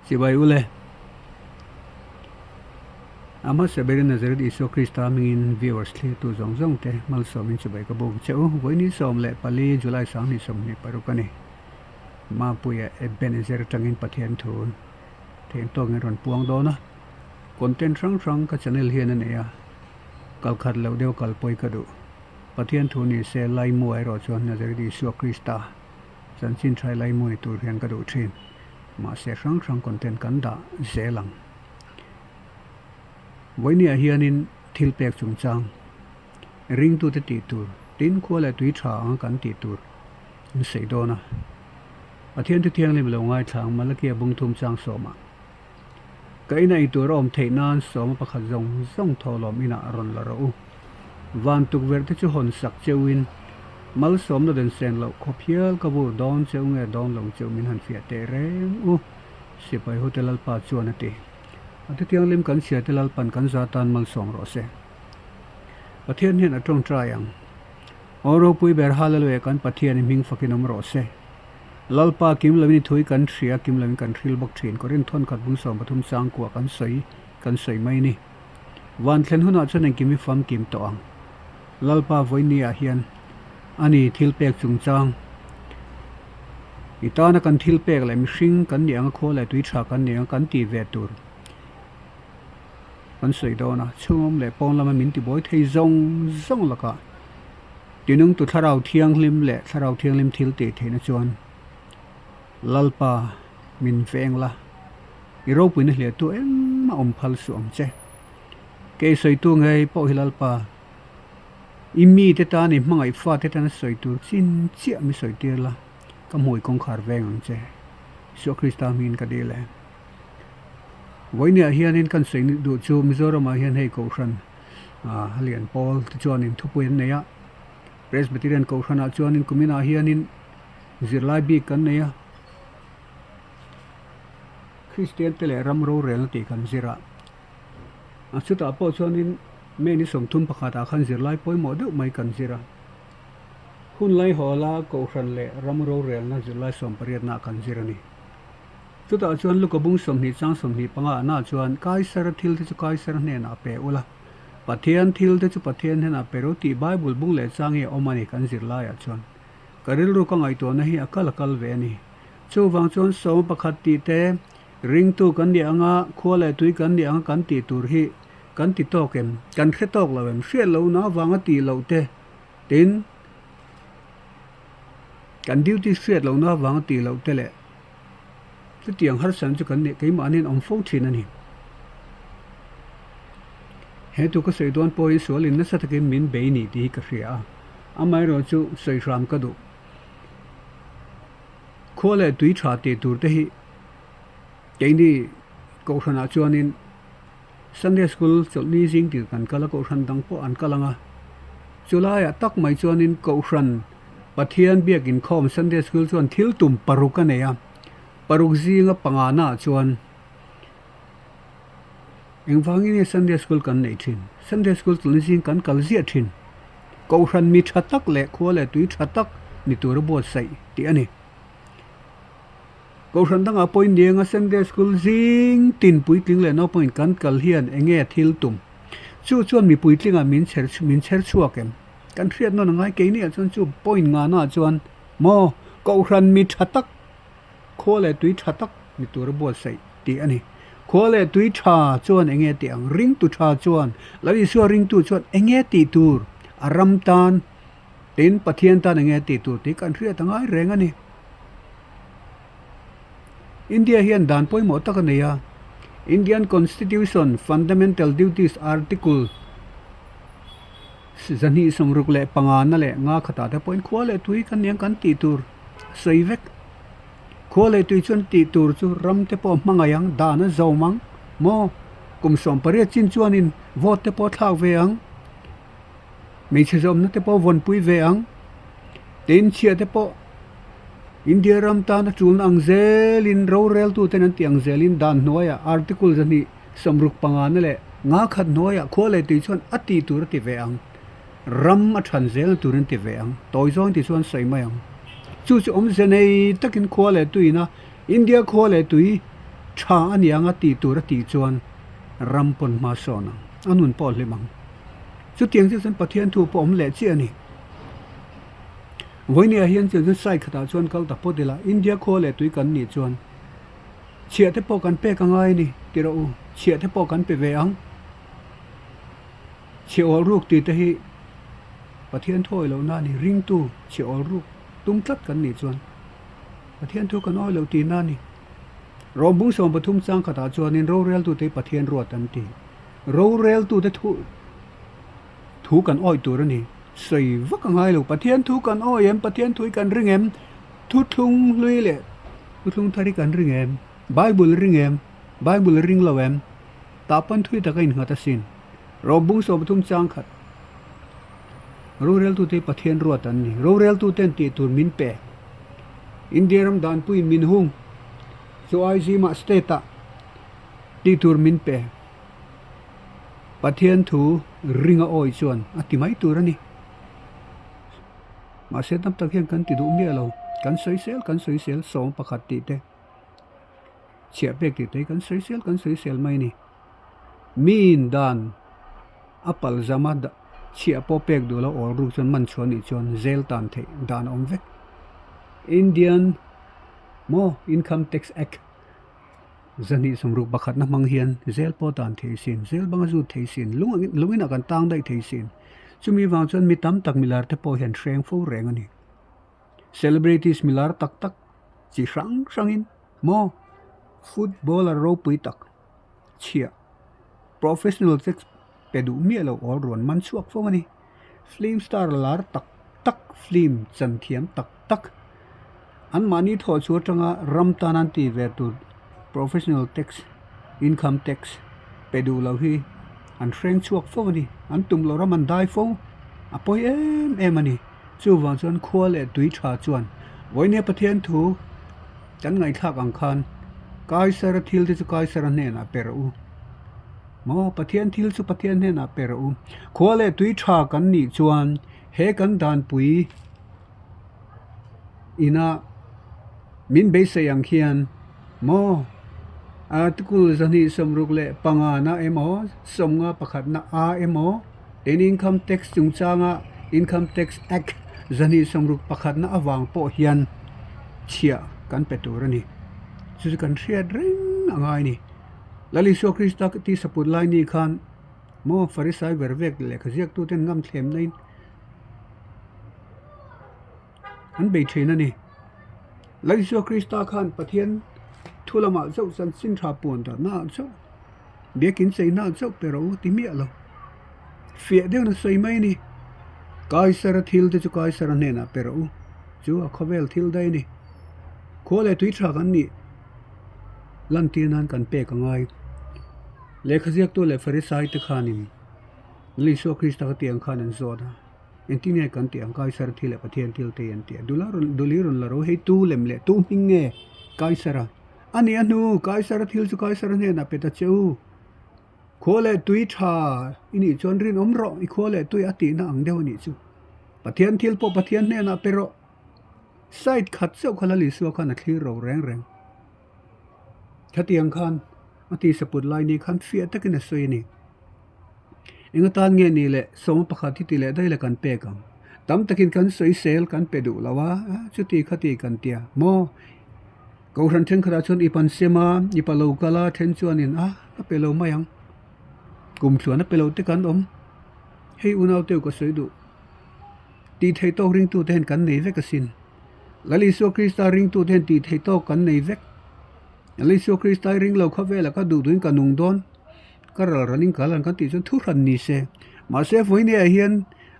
Sibai ule ama seberin nazaret Isu Krista mingin viewers li tu zong te mal somin sibai ka bog cheu voini som le pali July sang ni som ni parukani ma puya Ebenezer tangin pathian thun theng to nge ron puang do na content rang ka channel hian an ya kal khat lo deu kal poi ka du pathian thun ni se lai mu ai ro chon nazaret Isu Krista chan chin thai lai mu ni tur hian ka du thin ma se rang content kan da zelang voini a hianin thil pek chung chang ring tu te ti tur tin khole tui tha ang kan ti tur sei do na pathian tu thiang lim lo ngai thang malakia bung thum chang soma kaina I tur om theinan soma pakhat zong tholom ina ron la ro van tuk ver te chu hon sak chewin mal som no den sen lo khophial ka bu don cheu nge don lo cheu min han fia te rem u sipai hotel al pa chuan ati ati tiang lim kan sia telal pan kan zatan mal song ro se pathian hian atong trayang oro pui ber halalo kan pathian ming fakinom ro se lalpa kim lavini thui kan thria kim lavin kan thril bok thin korin thon khat bung som pathum sang kwa kan sei mai ni wan thlen huna chon kimi fam kim to ang lalpa voini a hian ani thil pek chung chang itana kan thil pek le mi hring kan niang khole tui tha kan niang kan ti ve tur kan sei do na chum le pon lama min ti boy thei zong laka tinung tu tharau thiang lim thil te theina chuan lalpa min veng la I ro puin hle tu em om phal su om che ke sei tu ngai po hilalpa imi te ta ni mangai fa te tan sei tu chin chia mi sei tir la ka moi kong khar veng ang che so Krista min ka de le voini a hianin kan sei du chu Mizoram a hian hei ko hran halian Paul tu chuanin thupuin neya Presbyterian ko hran a chuanin kumina hianin zirlai bi kan neya Christian tele ramro rel ti kan zira achuta po chuanin me ni som thum pakhata khan zirlai poi mo du mai kan zira hun lai hola ko hran le ramro rel na zirlai som pariat na kan zirani chuta chuan lu ko bung som ni chang som ni panga na chuan kai sar thil te chu kai sar ne na pe ula pathian thil te chu pathian ne na pe ro ti bible bung le chang e omani kan zirla ya chuan karil ru ka ngai to na hi akal ve ni chu wang chuan som pakhat ti te ring tu kan ni anga khole tui kan ni anga kan ti tur hi kan ti to kem kan khe tok lawem hriat lo na wanga ti lo te tin kan duty hriat lo na wanga ti lo te le tu tiang har san chu kan ne ke ma nen om phone thin ani he tu ko sei don poi solin na satake min be ni ti ka hria amai ro chu sei ram ka du khole tui tha te tur te hi keini ko khana chuanin Sunday school chulni jing ti kan kala ko hran dang po an kalanga chulaya tak mai chuanin ko hran pathian biakin khom Sunday school chuan thil tum paruka neya paruk zinga pangana chuan engwangi ni Sunday school kan nei thin Sunday school chulni jing kan kal zia thin ko hran mi thatak le khole tui thatak ni tur bo sai ti ani ko hran danga point nianga Sunday school jing tin pui tling le no point kan kal hian enge thil tum chu chuan mi pui tlinga min cher chuakem kan thriat no ngai ke ni chuan chu point nga na chuan mo ko hran mi thatak khole tui thatak ni tur bo sai ti ani khole tui tha chuan enge ti ang ring tu tha chuan lawi su ring tu chuan enge ti tur aram tan tin pathian tan enge ti tur ti kan thriat ngai reng ani India hian dan poi mo tak neya Indian Constitution Fundamental Duties Article zani somruk le pangana le nga khata te point khole tui kan niang kan ti tur seivek khole tui chun ti tur chu ram te po mangayang dana zomang mo kum som pare chin chuanin vote te po thak ve ang me che zom na te po von pui ve ang tin chia te po India ram ta na chul ang zelin ro rel tu ten tiang zelin dan noya article zani somruk pangana le nga khat noya khole tui chun ati tur ti ve ang ram a than zel turin ti ve ang toy zong ti chuan sei mai ang chu om zenei takin khole tuina India khole tui ชาอันยังตีตัวรตีจวนรำปนมาสอนอันนุนปอดเลยมังสุดเตียงที่สันปะเทียนถูกปอมแหล่เจียนี่วันนี้เฮียนจะใส่ขตาจวนเขาตะพดเดละอินเดียโคแหล่ตุยกันนี่จวนเชียเทปอกันเป้กังไงนี่ติเราเชียเทปอกันเปเวอังเชียอลูกตีแต่ฮีปะเทียนถ้อยแล้วนั่นนี่ริงตู้เชียอลูกตุ้มตัดกันนี่จวนปะเทียนทุกันอ้อยแล้วตีนั่นนี่รอบุ้งสมปทุมสร้างขตาจวนนี่โรเรลตู้เตปะเทียนรวดตันตีโรเรลตู้เตถูกันอ้อยตัวนี่ใส่วักง่ายลูกปะเทียนถูกันอ้อยเอ็มปะเทียนถุยกันริงเอ็มทุทุงลุยเลยทุทุงทาริกันริงเอ็มไบเบิลริงเอ็มไบเบิลริงลาวเอ็มตาปันถุยตะกันหัวตะสินรอบุ้งสมปทุมสร้างขัดโรเรลตู้เตปะเทียนรวดตันนี่โรเรลตู้เต็นตีตัวมินเปอินเดียรัมดานปุยมินหุงso I see ma steta ti tur min pe pathian thu ringa oi chuan ati mai tur ani ma se tam tak hian kan ti du mi alo kan soi sel som pakhat ti te chia pek ti te kan soi sel mai ni min dan apal zamad chia po pek du la or ru chon man chon ni chon zel tan the dan om vek Indian mo income tax act zani somruk bakhat na manghian zel po tan theisin zel banga zu theisin lungin akan tang dai theisin chumi wang chon mi tam tak milar te po hian threng fo reng ani celebrities milar tak tak chi rangin mo footballer ro pui tak chia professional sex pedu mi lo all ron man chuak fo ani film star lar tak film chan thiam tak an mani tho chu tanga ram tanan ti ve tu professional tax income tax pedu lo hi an threng chuak fo ni an tum lo raman dai fo apoi em ani chu wang chuan khua le tui tha chuan voine pathian thu chan ngai thak ang khan kai sar thil te chu kai sar ne na peru mo pathian thil chu pathian ne na peru khua le tui tha kan ni chuan he kan dan pui ina min be se yang khian mo article zani somruk le pangana emo somnga pakhat na a emo ten income tax chungchanga income tax act zani somruk pakhat na awang po hian chia kan peturani chu kan thriat ring angai ni lali so krista ti saput lai ni khan mo farisai vervek le khajiak tu ten ngam thlem nain an be thina ni lali so krista khan pathian thulama zau san sin tha pon da na zo bekin sei na zo pero ti mi alo fia de na sei mai ni kai sar thil te chu kai sar ne na pero chu a khovel thil dai ni khole tui tha kan ni lan ti nan kan pe ka ngai le khajiak to le farisai te khanin li so krista ka tiang khan an zo da entine kan tiang kai sar thil le pathian thil te en ti dulirun la ro hei tu lem le tu hinge kai sara ani anu kai sar thil chu kai sar ne na peta cheu khole tui tha ini chonrin omro I khole tui ati na ang deu ni chu pathian thil po pathian ne na pero side khat cheu khala li su khan a thlir ro reng thatiang khan ati saput lai ni khan fia takin a soi ni inga tan nge ni le som pakhat ti le dai le kan pe kam tam takin kan soi sel kan pe du lawa chuti khati kan tia mo ko ran theng khara chon ipan sema ipalo kala then chuan in a pelo mayang kum chuan a pelo te kan om hei unau teu ko soi du ti thei to ring tu ten kan nei vek asin lali so krista ring tu ten ti thei to kan nei vek lali so krista ring lo khavela ka du duin kanung don karal running kalan kan ti chon thu ran ni se ma se voine a hian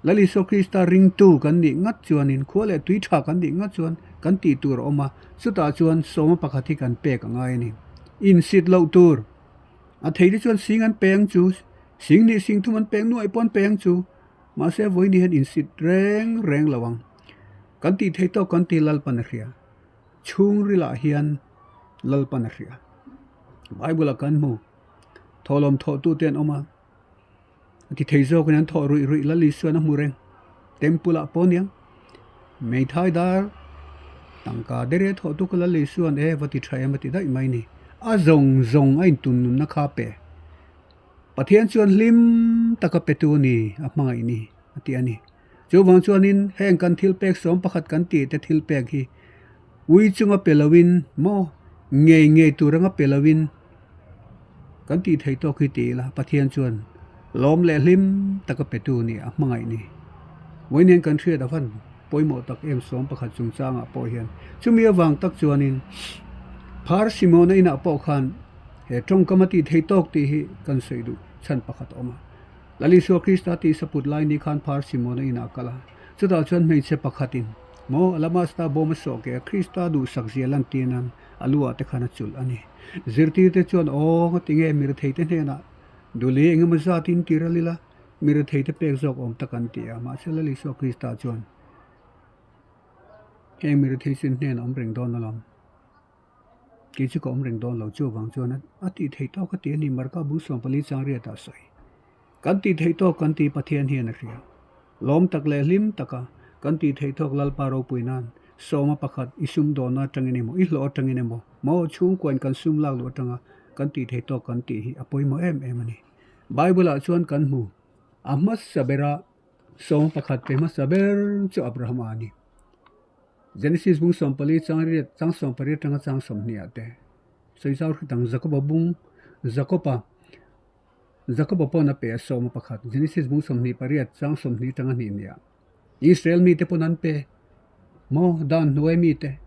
lali so krista ring tu kan ni ngat chuan in khole tui tha kan ni ngat chuan kan ti tur oma suta chuan soma pakhathi kan pe ka ngai ni in sit lo tur a theidi chuan sing an peng chu sing ni sing thu man peng nu ai pon peng chu ma se voi ni hen in sit reng lawang kan ti thei to kan ti lal pan ria chung rila hian lal pan ria bible kan mu tholom tho tu ten oma ti thei zo kan tho rui la li suan mu reng tempula poniang mei thai dar tangka dere tho tu kala le suan vati thai amati dai mai ni a zong ain tun na kha pe pathian chuan lim taka petu ni a mangai ni ati ani chu wang chuanin heng kan thil pek som pakhat kan ti te thil pek hi ui chunga pelawin mo ngei turanga pelawin kan ti thei to khi ti la pathian chuan lom le lim taka petu ni a mangai ni woinen kan thria da van poimo tak em som pakhat chung changa po hian chumi awang tak chuanin phar simona ina po khan he tong kamati thei tok ti hi kan seidu chan pakhat oma lali so krista ti saput lai ni khan phar simona ina kala chuta chuan mei che pakhatin mo alama sta bom so ke krista du sakzialan tinan alua te khana chul ani zirti te chuan o tinge mir thei te hena duli engema zatin tiralila mir thei te pek jok om takan ti ama selali so krista chuan he mir thei sin nen om reng don alam ki chu kom reng don lo chu wang chuan ati thei to ka ti ni marka bu som pali chang ria ta soi kan ti thei to kan ti pathian hian a ria lom tak le lim taka kan ti thei thok lal paro puinan soma pakhat isum dona tangine mo i hlo tangine mo chung koin kan sum lak lo tanga kan ti thei to kan ti hi apoi mo em ani bible a chuan kan mu amas sabera som pakhat te ma saber chu abraham ani Genesis bung som pali chang som pari tanga chang som ni ate soisau tang Jacob pa na pe som pakhat Genesis bung som ni pari chang som ni tanga ni nia Israel mi te ponan pe mo dan noi mi te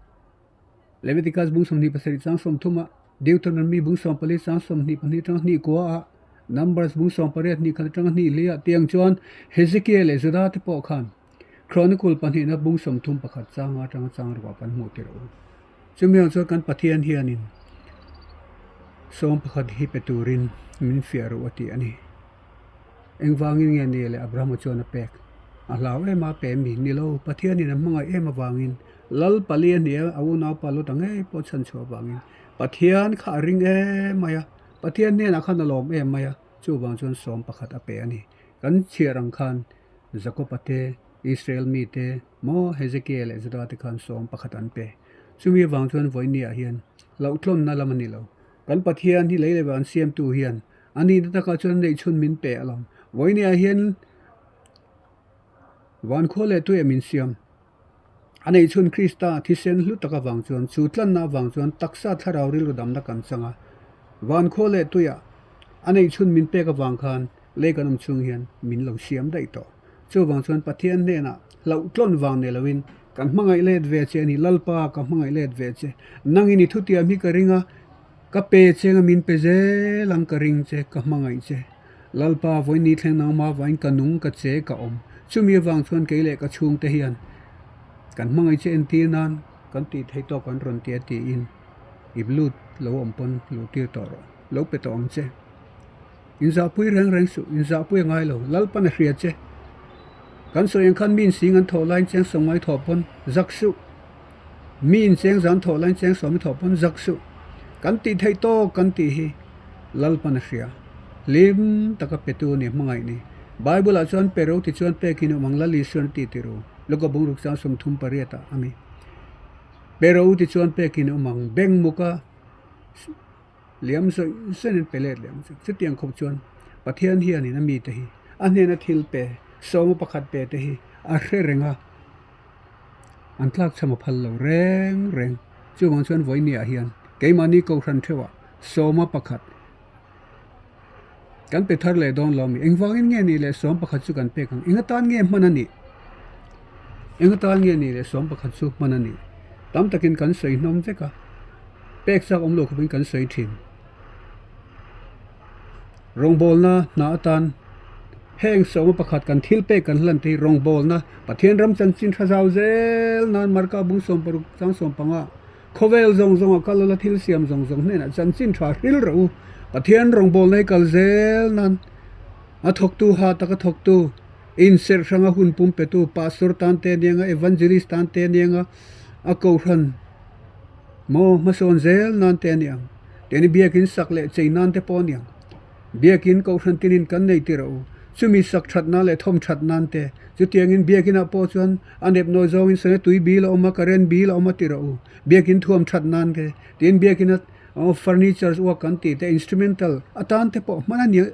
Leviticus bung som ni pasari chang som thuma Deuteronomy bung som pali chang som ni pani tang ni ko a Numbers bung som pari ni khan tang ni lia tiang chuan Hezekiel ezra te po khan Chronicle pani na bung som thum pakhat chang ro kan mu te ro chumiang chu kan pathian hianin som pakhat hi peturin min fiaru ati ani engwangin nge ni le abraham chona pek alaw e ma pe mi ni lo pathian in manga e ma wangin lal palian ni au na palo tangai po chan cho wangin pathian kha ring e maya pathian ne na khan lom e maya chu wang chon som pakhat a pe ani kan chirang khan zakopate Israel mi te mo Hezekiel ezra te khan som pakhat an pe chumi wang chon voini a hian lo tlon na lamani lo kan pathian hi leile wan siam tu hian ani ta ka chon nei chun min pe alam voini a hian wan khole tu emin siam anei chun krista thisen hlu taka wang chon chutlan na wang chon taksa tharau ril dam na kan changa wan khole tu ya anei chun min pe ka wang khan le kanum chung hian min lo siam dai to chu wang chon pathian ne na lo tlon wang ne lawin kan mangai let ve che ni lalpa ka mangai let ve che nangini thutia mi ka ringa ka pe che min pe je lang ka ring che ka mangai che lalpa voini thleng na ma wain kanung ka che ka om chumi wang chon ke le ka chung te hian kan mangai che en ti nan kan ti thei to kan ron ti ti in iblut lo om pon lo ti to ro lo pe to om che in za pui reng su in za pui ngai lo lalpa na hria che kan so yang khan min sing an tho lain cheng songai tho pon zaksu min cheng zan tho lain cheng som tho pon zaksu kan ti thei to kan ti hi lalpa na hria lim taka petu ni mangai ni bible a chuan pero ti chuan pe kin mangla li suan ti ro logo bung ruk chang som thum pariata ami pero ti chuan pe kin mang beng muka liam so sen pele liam se tiang khop chuan pathian hi ani na mi te hi ane na thil pe som pakhat pe te hi a hre renga an tlak chama phal lo reng chu wang chuan voini a hian keimani ko ran thewa soma pakhat kan pe thar le don lo mi engwangin nge ni le som pakhat chu kan pe kang ingatan nge manani ni le som pakhat chu manani tam takin kan sei nom veka pek sak om lo khopin kan sei thin rong bol na atan heng som pakhat kan thil pe kan hlan ti rong bol na pathian ram chan chin thazau zel nan marka bung som paru chang som panga khovel zong kalala thil siam zong ne na chan chin tha ril ro pathian rong bol nei kal zel nan a thok tu ha taka thok tu in ser sanga hun pum pe tu pastor tan te nianga evangelist tan te nianga a ko ran mo mason zel nan te niang teni biakin sakle cheinan te poniang biakin ko ran tinin kan nei ti ro chumi sak that na le thom that nan te chu tiangin biakin a po chuan anep no zong in sene tui bil oma karen bil oma ti ro biakin thuam that nan ke tin biakin furniture ว่ากันติแต่ instrumental อาตานเตปอมันเนี่ย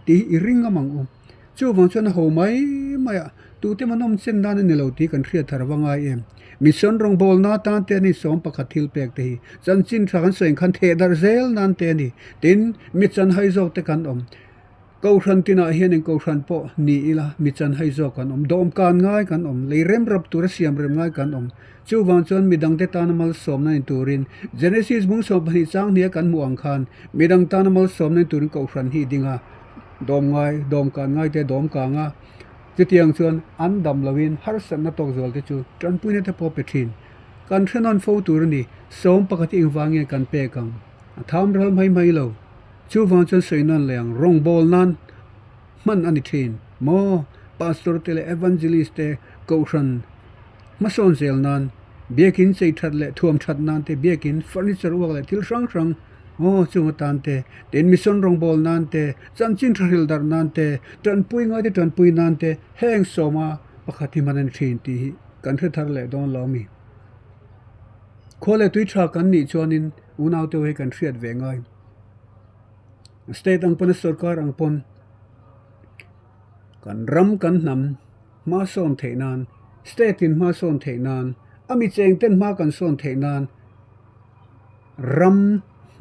ตีริงกำมังจู่วังชวนหัวไม่ตูเตมันอมเส้นด้านนี่เราตีกันเครียดทารวังไอมิชนรองบอลนาตานเตนี่สมปกติลเปกตีจันจินทรักันสวยคันเทดาร์เซลนันเตนี่ตินมิจันไฮโซเตกันกูชันตินาเฮียนกูชันปอนี่อีละมิจันไฮโซกันดอมการง่ายกันเลยเริ่มรับตัวเสียมเริ่มง่ายกันจู่วังชวนมีดังเตตานมัลสมในตูรินเจเนซิสมุงสมบัติจ้างเนี่ยกันหมู่อังคารมีดังตานมัลสมในตูรินกูชันฮีดิงาดอมง่ายดอมการง่ายแต่ดอมกางาจะเตียงชวนอันดำลวินฮาร์สันนัตกจอลเตจูจันปุยเนตพอเปทินกันเทนอนฟูตูรนี่สมปกติอิงวางเงกันเปกังทำรัลไม่เลวจู่วังชวนสวยนั่นแหลงรองบอลนั้นมันอันนี้ทินโมพาสตอร์เตเลเอวันเจลิสเตกูชันมาสอนเซลนั้นเบียกินใส่ทัดเละท่วมทัดนั้นเตเบียกินเฟอร์นิเจอร์วักเละทิลช่างจู่มาตันเตเดนมิชนรองบอลนั้นเตจันจินทริลดาร์นั้นเตจันปุยง่ายเตจันปุยนั้นเตแห้งสมาปกติมันทินที่กันเททัดเละดอนลามีขอเละตุยชากันนี่ชวนินอุณเอาเตวให้กันเสียดเวงไงสเตตอังปนสุรการอังปนกันรำกันนำมาส่วนเทนานสเตตินมาส่วนเทนานอามิเจงเต้นมากันส่วนเทนานรำ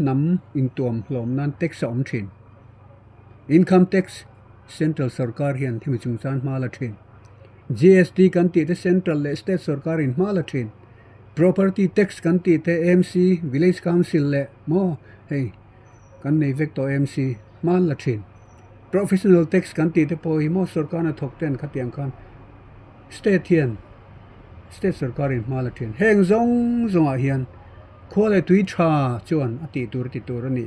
นำอินตัวมลมนั้นเท็กซ์อมชินอินคัมเท็กซ์เซ็นทรัลสุรการเฮียนที่มีจุงซานมาละชิน GST กันตีเตเซ็นทรัลและสเตทสุรการินมาละชิน property tax กันตีเต MC village council และโมเฮ้กันในเวกตัว MC มาละชินprofessional tax กันตีเตปอยมอสุรการถกเต้นขัดยังกัน state เฮียน state สุรการินมาละชินแห่งซงอาเฮียนขอเลยตุยชาจวนอติตูรนี่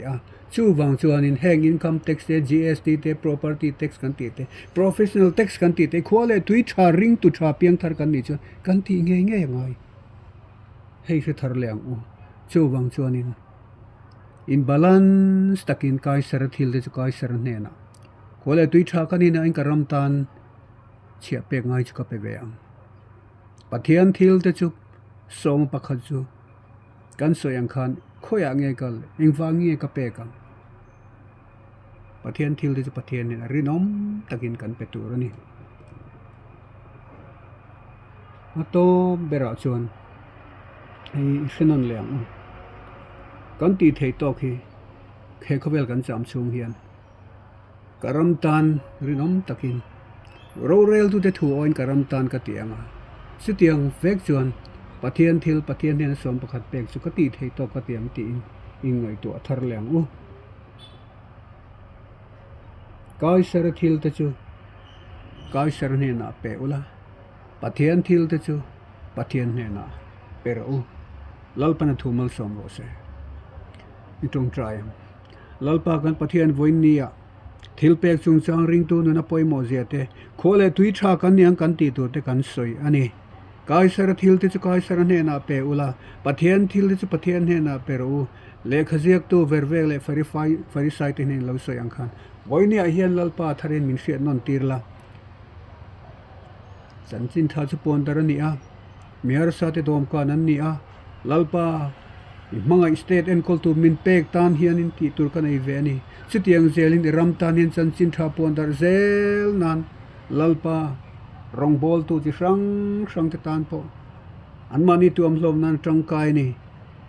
จู่วังจวนินแห่ง income tax เต GST เต property tax กันตีเต professional tax กันตีเตขอเลยตุยชาริงตุชาเปียงทาร์กันนี่จวนกันตีเงี้ยยังไงให้สุดทาร์เลียงจู่วังจวนิน in balance ตักินกายสระทิลเตจุกายสระเนนะขอเลยตุยชากันนี่นะอินกรำตันเชียเปียงไงจุกไปเวียงปะเทียนทิลเตจุสมปะขจูกันสวยอังคารข้อยางเงกลอิงฟังเงกเปกังปะเทียนทิลจะปะเทียนเนี่ยรินอมตะกินกันเปตูรนี่มาโตเบราชวนไอ้เสนนเลียงกันตีเทยตอกเคขเวลกันจำชงเฮียนกรำตันรินอมตะกินโรเรลตุเตถูออินกรำตันกะเตียงสิเตียงเวกชวนปะเทียนทิลปะเทียนเนี่ยสมประคัดเปกสุกติเทยตอกกะเตียงตีอิงไงตัวทาร์เลียงกายสระทิลตะจูกายสระเนี่ยนะเปอุละปะเทียนทิลตะจูปะเทียนเนี่ยนะเปรอุลัลปนทุมัลสมโรเซอิตรงใจลัลปากันปะเทียนวินเนียทิลเปกจุงจางริงตูนุนะปอยโมเซเตโคเลตุยชากันยังกันตีตัวเตกันสวยอันนี้กายสระทิลเตจุกายสระเนี่ยนะเปอุละปะเทียนทิลเตจุปะเทียนเนี่ยนะเปรอุเลขเจียกตัวเวรเวเลฟาริไซต์เนี่ยเราสวยอังคันวันนี้เฮียนลัลปาทารินมินเสียนนตีร์ละสันจินท้าจุปอนดารนี่มีอาร์สัตย์ดอมกานันนี่ลัลปามังไอสเตทเอ็นคอลตูมินเปกตานเฮียนินที่ตุรกันไอเวนี่สิที่ยังเซลินรัมตานินสันจินท้าปอนดารเซลนันลัลปารองบอลตูที่ช่างตะตานปออันมานี่ตัวอมลมนันจังกายนี่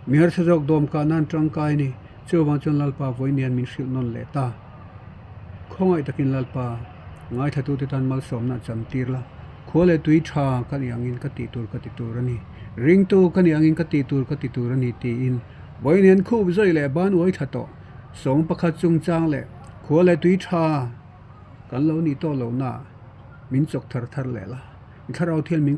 มีอาร์สัตย์ดอมกานันจังกายนี่เชื่อว่าจนลัลปาวันนี้มินสิลนนเลตาคงไอตะกินลัลปาง่ายถ้าตัวตันมาสมนัดจำตีร์ละขอเลยตุยชากันยังอินกติตูรนี่ริงตูกันยังอินกติตูรนี่ตีอินวันนี้คู่วิจัยเลยบ้านไว้ถ้าโตสองประคัดจุงจางเลยขอเลยตุยชากันเรานี่โตเราหน้ามินจกทาร์เลยละถ้าเราเที่ยวมินโค